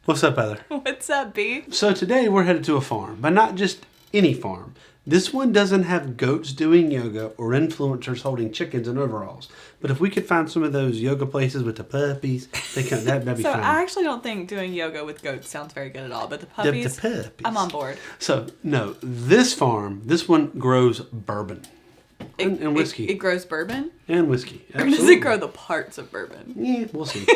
What's up, Heather? What's up, B? So today we're headed to a farm, but not just any farm. This one doesn't have goats doing yoga or influencers holding chickens in overalls. But if we could find some of those yoga places with the puppies, that'd be So fun. I actually don't think doing yoga with goats sounds very good at all. But the puppies, The puppies. I'm on board. So, no, this one grows bourbon and whiskey. It grows bourbon? And whiskey. Or does it grow the parts of bourbon? Yeah, we'll see.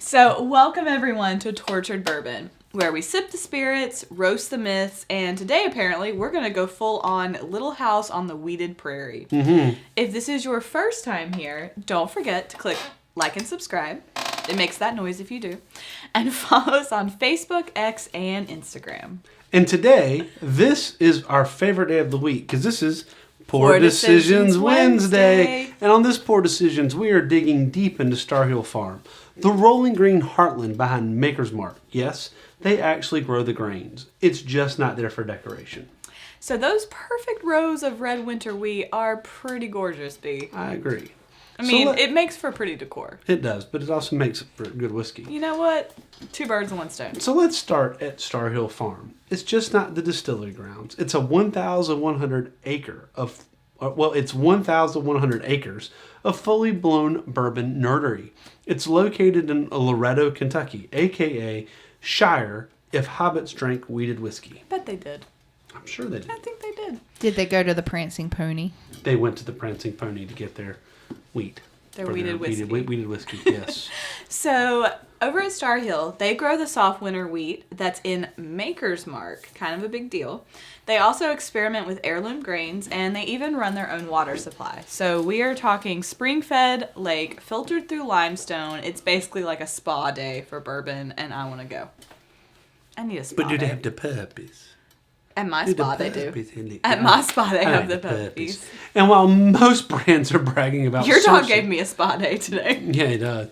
So, welcome everyone to Tortured Bourbon, where we sip the spirits, roast the myths, and today apparently we're going to go full on Little House on the Weeded Prairie. Mm-hmm. If this is your first time here, don't forget to click like and subscribe. It makes that noise if you do. And follow us on Facebook, X, and Instagram. And today, this is our favorite day of the week, because this is Poor Decisions Wednesday. And on this Poor Decisions, we are digging deep into Star Hill Farm, the rolling green heartland behind Maker's Mark. Yes, they actually grow the grains. It's just not there for decoration. So those perfect rows of red winter wheat are pretty gorgeous, B. I agree. I mean, it makes for pretty decor. It does, but it also makes for good whiskey. You know what? Two birds in one stone. So let's start at Star Hill Farm. It's just not the distillery grounds. It's a 1,100 acre of, it's 1,100 acres of fully blown bourbon nerdery. It's located in Loretto, Kentucky, a.k.a. Shire, if hobbits drank weeded whiskey. I bet they did. I'm sure they did. I think they did. Did they go to the Prancing Pony? They went to the Prancing Pony to get their wheat. Their weeded whiskey. Weeded whiskey, yes. So, over at Star Hill, they grow the soft winter wheat that's in Maker's Mark. Kind of a big deal. They also experiment with heirloom grains, and they even run their own water supply. So, we are talking spring-fed lake, filtered through limestone. It's basically like a spa day for bourbon, and I want to go. I need a spa But do they day. have the puppies? At my spa, they do. do. At my spa, they I have like the puppies. And while most brands are bragging about Your dog sourcing- gave me a spa day today. Yeah, he does.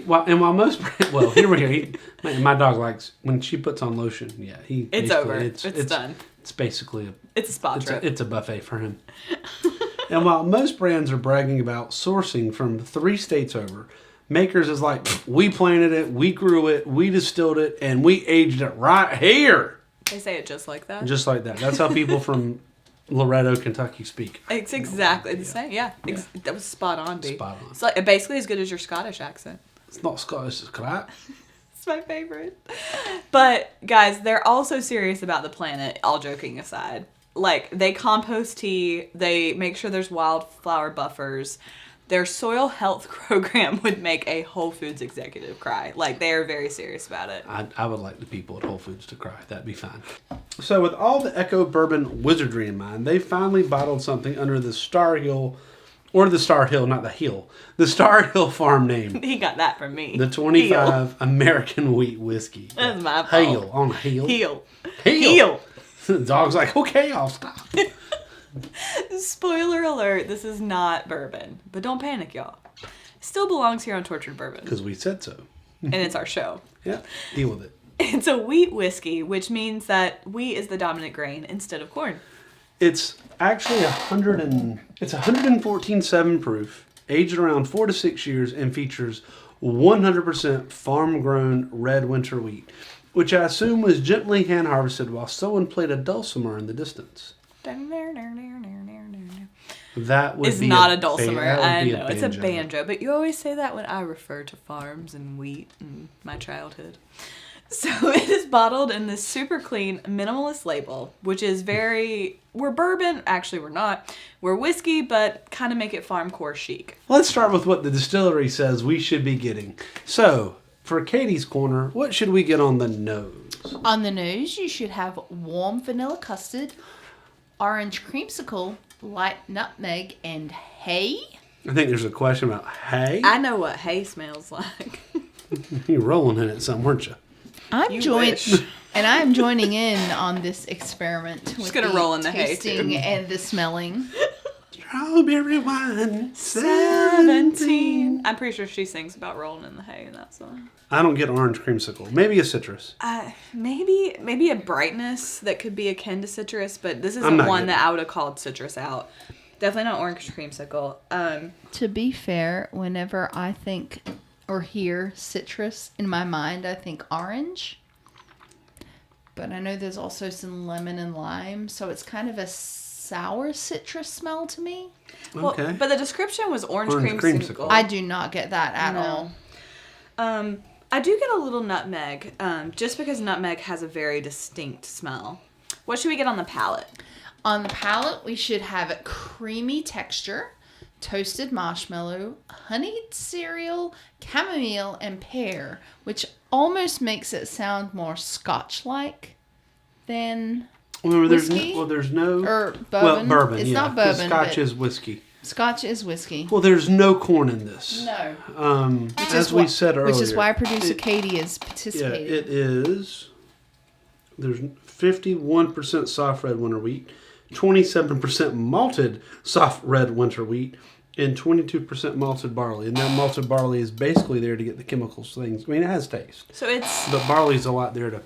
While most brands, well, here we go. My dog likes when she puts on lotion. Yeah, It's over. It's done. It's basically It's a spa trip. it's a buffet for him. And while most brands are bragging about sourcing from 3 states over, Makers is like, we planted it, we grew it, we distilled it, and we aged it right here. They say it just like that. Just like that. That's how people from Loretto, Kentucky speak. It's exactly the same. Yeah. That was spot on, B. Spot on. It's like, basically as good as your Scottish accent. It's not Scottish, it's correct. It's my favorite. But, guys, they're also serious about the planet, all joking aside. Like, they compost tea. They make sure there's wildflower buffers. Their soil health program would make a Whole Foods executive cry. Like, they are very serious about it. I would like the people at Whole Foods to cry. That'd be fine. So with all the Eco-Bourbon wizardry in mind, they finally bottled something under the Star Hill, or the Star Hill, not the Hill, the Star Hill farm name. He got that from me. The 25 American wheat whiskey. That's my fault. Hail, on a heel. Heel. Heel. The dog's like, okay, I'll stop. Spoiler alert, this is not bourbon. But don't panic, y'all. It still belongs here on Tortured Bourbon. Because we said so. And it's our show. Yeah, deal with it. It's a wheat whiskey, which means that wheat is the dominant grain instead of corn. It's actually 114.7 proof, aged around 4 to 6 years, and features 100% farm-grown red winter wheat, which I assume was gently hand-harvested while someone played a dulcimer in the distance. That would It's be not a dulcimer. I know, it's a banjo. banjo. But you always say that when I refer to farms and wheat in my childhood. So it is bottled in this super clean, minimalist label, which is we're bourbon, actually we're not. We're whiskey, but kind of make it farm core chic. Let's start with what the distillery says we should be getting. So, for Katie's Corner, what should we get on the nose? On the nose, you should have warm vanilla custard, orange creamsicle, light nutmeg, and hay. I think there's a question about hay. I know what hay smells like. You're rolling in it some, weren't you? I'm wish. and I'm joining in on this experiment with gonna the roll in the hay, tasting too. and the smelling. Strawberry wine 17. I'm pretty sure she sings about rolling in the hay in that song. I don't get orange creamsicle. Maybe a citrus. Maybe a brightness that could be akin to citrus, but this I'm isn't not one getting that I would have called citrus out. Definitely not orange creamsicle. To be fair, whenever I think or hear citrus. In my mind, I think orange. But I know there's also some lemon and lime, so it's kind of a sour citrus smell to me. Okay. Well, but the description was orange Orange creamsicle. creamsicle. I do not get that at No. all. I do get a little nutmeg, just because nutmeg has a very distinct smell. What should we get on the palate? On the palate, we should have a creamy texture, toasted marshmallow, honeyed cereal, chamomile, and pear, which almost makes it sound more Scotch-like than Remember, whiskey? there's no... or bourbon. Well, bourbon, It's yeah. not 'cause bourbon, Scotch but is whiskey. Scotch is whiskey. Well, there's no corn in this. No. As we said earlier. Which is why producer Katie is participating. Yeah, it is. There's 51% soft red winter wheat, 27% malted soft red winter wheat, and 22% malted barley. And that malted barley is basically there to get the chemicals things. I mean, it has taste. So it's But barley's a lot there to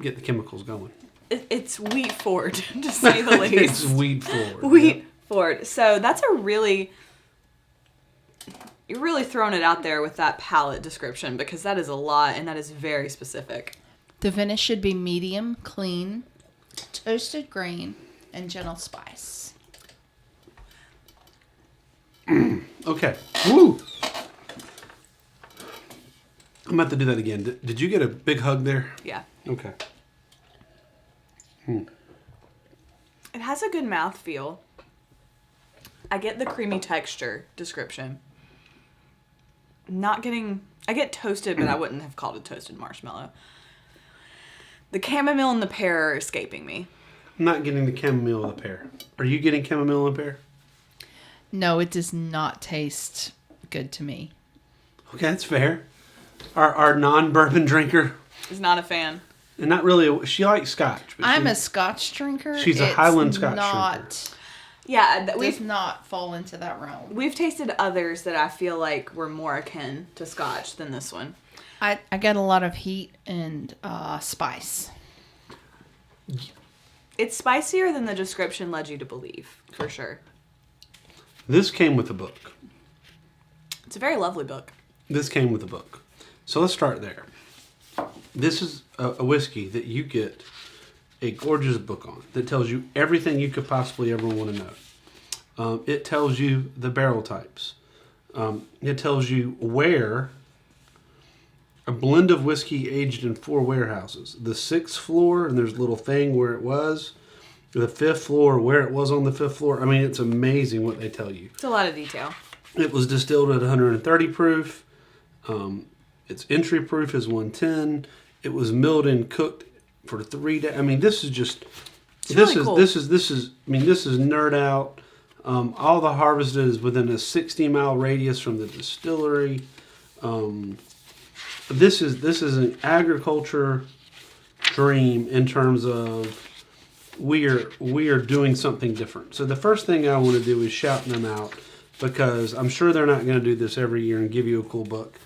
get the chemicals going. it's wheat forward, to say the least. It's wheat forward. Wheat forward. So that's a really... You're really throwing it out there with that palate description, because that is a lot, and that is very specific. The finish should be medium, clean, toasted grain, and gentle spice. Okay. Woo! I'm about to do that again. Did you get a big hug there? Yeah. Okay. It has a good mouthfeel. I get the creamy texture description. I get toasted, but I wouldn't have called it toasted marshmallow. The chamomile and the pear are escaping me. I'm not getting the chamomile or the pear. Are you getting chamomile and pear? No, it does not taste good to me. Okay, that's fair. Our non-bourbon drinker, Is not a fan. and not really. She likes Scotch. But I'm a Scotch drinker. She's a It's Highland Scotch not, Yeah, Does we've not fall into that realm. we've tasted others that I feel like were more akin to Scotch than this one. I get a lot of heat and spice. It's spicier than the description led you to believe, for sure. This came with a book. It's a very lovely book. This came with a book. So let's start there. This is a whiskey that you get a gorgeous book on that tells you everything you could possibly ever want to know. It tells you the barrel types. It tells you where a blend of whiskey aged in 4 warehouses. The 6th floor, and there's a little thing where it was. The 5th floor, where it was on the 5th floor. I mean, it's amazing what they tell you. It's a lot of detail. It was distilled at 130 proof. Its entry proof is 110. It was milled and cooked for 3 days. I mean, this is just this really is cool. this is I mean, this is nerd out. All the harvested is within a 60-mile radius from the distillery. This is an agriculture dream in terms of we are doing something different. So the first thing I want to do is shout them out, because I'm sure they're not going to do this every year and give you a cool book.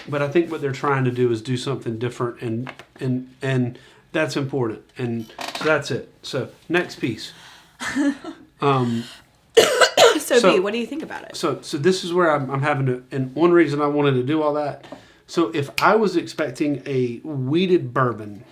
But I think what they're trying to do is do something different, and that's important. And so that's it. So next piece. So B, what do you think about it? So this is where I'm having to, and one reason I wanted to do all that. So if I was expecting a wheated bourbon,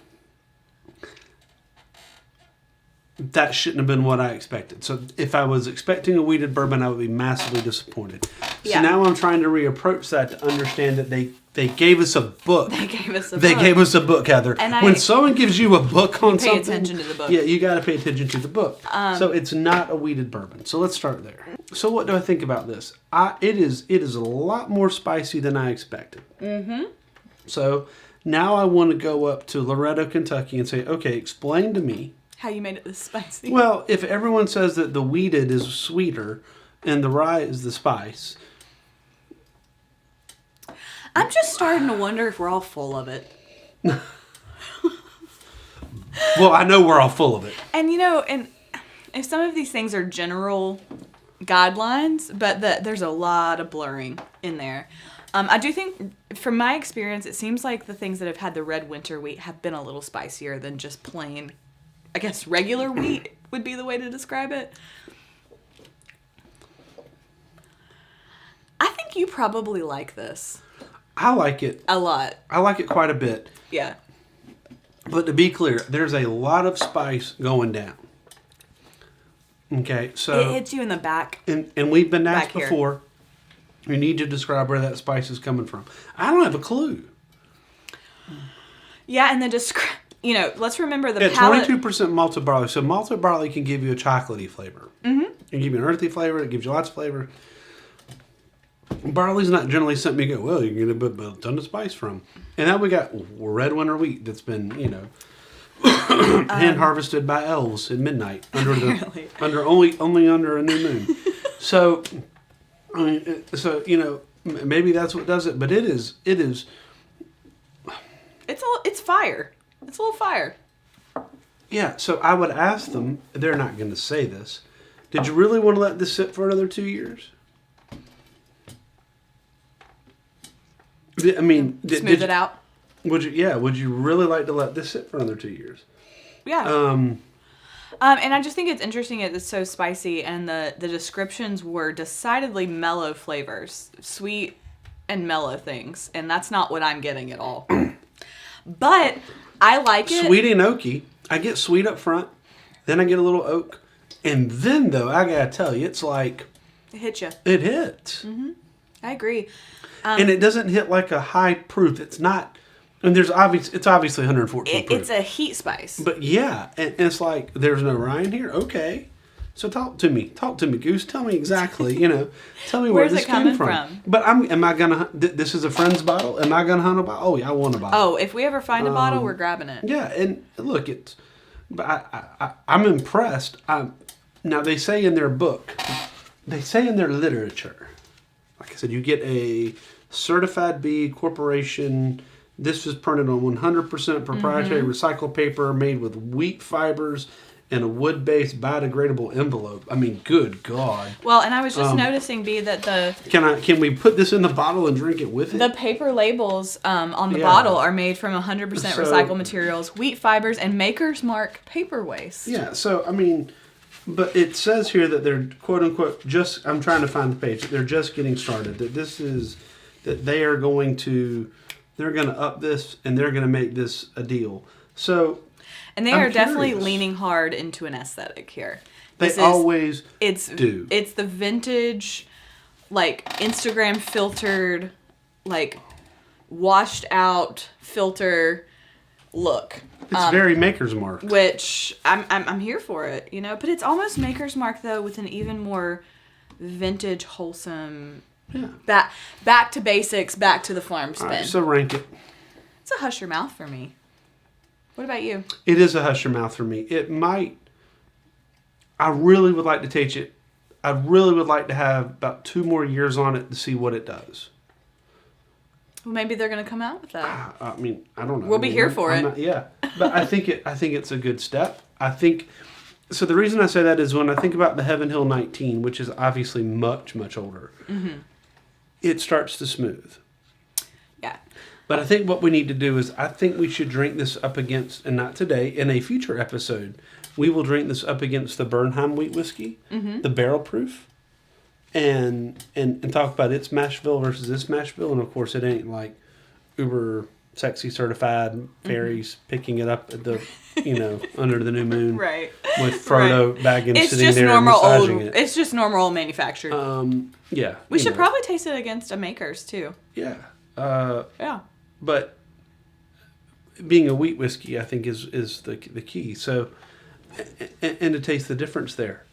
that shouldn't have been what I expected. So if I was expecting a wheated bourbon, I would be massively disappointed. Yeah. So now I'm trying to reapproach that to understand that they gave us a book. They gave us a They book. gave us a book, Heather. And when someone gives you a book on pay something, attention to the book. Yeah, you got to pay attention to the book. So it's not a wheated bourbon. So let's start there. So what do I think about this? It is a lot more spicy than I expected. Mm-hmm. So now I want to go up to Loretto, Kentucky, and say, okay, explain to me. How you made it this spicy. Well, if everyone says that the wheated is sweeter and the rye is the spice. I'm just starting to wonder if we're all full of it. Well, I know we're all full of it. And and if some of these things are general guidelines, but there's a lot of blurring in there. I do think, from my experience, it seems like the things that have had the red winter wheat have been a little spicier than just plain, I guess, regular wheat would be the way to describe it. I think you probably like this. I like it. A lot. I like it quite a bit. Yeah. But to be clear, there's a lot of spice going down. Okay, so... It hits you in the back. And we've been asked Back here. before, you need to describe where that spice is coming from. I don't have a clue. Yeah, and let's remember the It's palate. 22% malted barley. So malted barley can give you a chocolatey flavor. Mm-hmm. It can give you an earthy flavor. It gives you lots of flavor. Barley's not generally something you go, well, you can get a ton of spice from. And now we got red winter wheat that's been, hand harvested by elves at midnight under only under a new moon. So, maybe that's what does it. But it is. It's fire. It's a little fire. Yeah. So I would ask them. They're not going to say this. Did you really want to let this sit for another 2 years? I mean, Smooth it out. Would you? Yeah. Would you really like to let this sit for another 2 years? Yeah. And I just think it's interesting. It's so spicy, and the descriptions were decidedly mellow flavors, sweet and mellow things, and that's not what I'm getting at all. But I like it. Sweet and oaky. I get sweet up front, then I get a little oak, and then though I gotta tell you, it's like It hits you. it hits, I agree. and it doesn't hit like a high proof. It's not. And it's obviously 114 proof. It's a heat spice. But yeah, and it's like, there's no Ryan here? Okay. So talk to me, Goose. Tell me exactly, tell me where Where's this it came coming from. from? But am I going to, this is a friend's bottle? Am I going to hunt a bottle? Oh, yeah, I want a bottle. Oh, if we ever find a bottle, we're grabbing it. Yeah, and look, I'm impressed. Now, they say in their book, they say in their literature, like I said, you get a certified B corporation. This was printed on 100% proprietary recycled paper made with wheat fibers and a wood-based biodegradable envelope. I mean, good God. Well, and I was just noticing, B, that Can we put this in the bottle and drink it with it? the paper labels on the bottle are made from 100% recycled materials, wheat fibers, and Maker's Mark paper waste. Yeah, so, I mean, but it says here that they're, quote-unquote, I'm trying to find the page, they're just getting started, that they are going to... They're going to up this, and they're going to make this a deal. So, And they I'm are definitely curious. leaning hard into an aesthetic here. They always do. do. It's the vintage, like, Instagram filtered, like, washed out filter look. It's very Maker's Mark. Which, I'm here for it, But it's almost Maker's Mark, though, with an even more vintage, wholesome... Yeah. Back to basics, back to the farm spin. All right, so rank it. It's a hush your mouth for me. What about you? It is a hush your mouth for me. It might. I really would like to teach it. I really would like to have about 2 more years on it to see what it does. Well, maybe they're going to come out with that. I mean, I don't know. We'll be here for it. Yeah, but I think it's a good step. I think. So the reason I say that is when I think about the Heaven Hill 19, which is obviously much, much older. It starts to smooth. Yeah. But I think what we need to do is I think we should drink this up against, and not today, in a future episode, we will drink this up against the Bernheim wheat whiskey, the barrel proof, and talk about its mash bill versus this mash bill. And of course, it ain't like uber sexy certified fairies picking it up at the, under the new moon. Right. With Frodo Baggins It's sitting just there normal massaging old. it. It's just normal old manufactured. Yeah. we should probably taste it against a Maker's too. Yeah. Yeah. But being a wheat whiskey, I think, is the key. So, and to taste the difference there.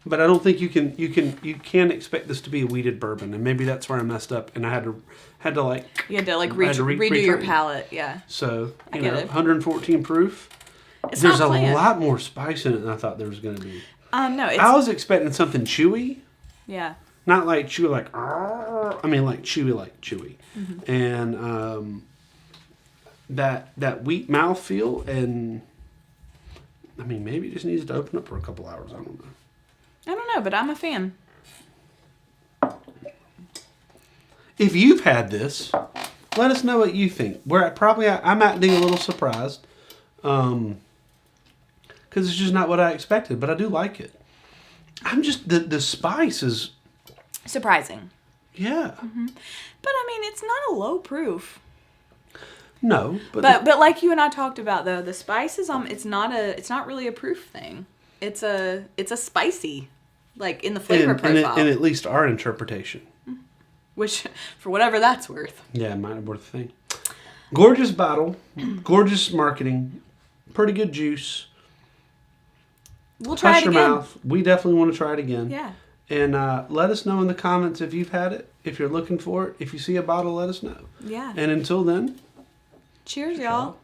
But I don't think you can expect this to be a wheated bourbon, and maybe that's where I messed up, and I had to You had to redo your palate. Yeah. So I get it. 114 proof. There's a lot more spice in it than I thought there was going to be. No, it's, I was expecting something chewy. Yeah. Not like chewy, like, I mean, like chewy. And that wheat mouthfeel, and I mean, maybe it just needs to open up for a couple hours. I don't know. I don't know, but I'm a fan. If you've had this, let us know what you think. I'm acting a little surprised, because it's just not what I expected. But I do like it. I'm just the spice is Surprising. Yeah. But I mean, it's not a low proof. No, But like you and I talked about though, the spices it's not really a proof thing. It's a spicy, like in the flavor profile. in at least our interpretation. Which, for whatever that's worth. Yeah, might have worth a thing. Gorgeous bottle, gorgeous marketing, pretty good juice. We'll try Hush it your again. mouth. We definitely want to try it again. Yeah. And let us know in the comments if you've had it, if you're looking for it. If you see a bottle, let us know. Yeah. And until then, cheers, y'all.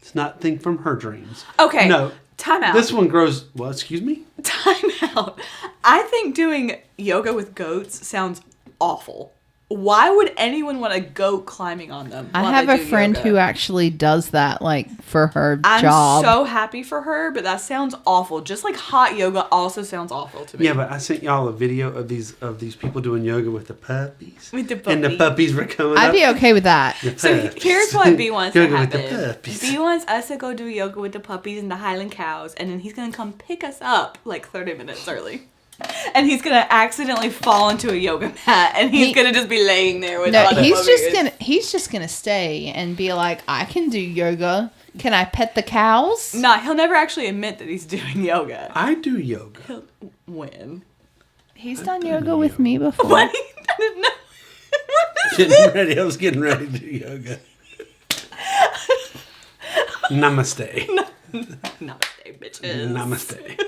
it's not Think from Her Dreams. Okay. No. Time out. This one grows, well, excuse me? Time out. I think doing yoga with goats sounds awful. Why would anyone want a goat climbing on them? I while have they a do friend yoga? who actually does that, like, for her I'm job. so happy for her, but that sounds awful. Just like hot yoga also sounds awful to me. Yeah, but I sent y'all a video of these people doing yoga with the puppies. With the And the puppies. puppies were coming I'd up. be okay with that. So here's what B wants to Yoga with the happen. puppies. B wants us to go do yoga with the puppies and the Highland cows, and then he's gonna come pick us up like 30 minutes early. And he's gonna accidentally fall into a yoga mat, and he's gonna just be laying there with all the puppies. He's just gonna stay and be like, I can do yoga. Can I pet the cows? Nah, he'll never actually admit that he's doing yoga. I do yoga. He'll win. He's done yoga with me before. What? I didn't know. Getting ready. I was getting ready to do yoga. Namaste. Namaste, bitches. Namaste.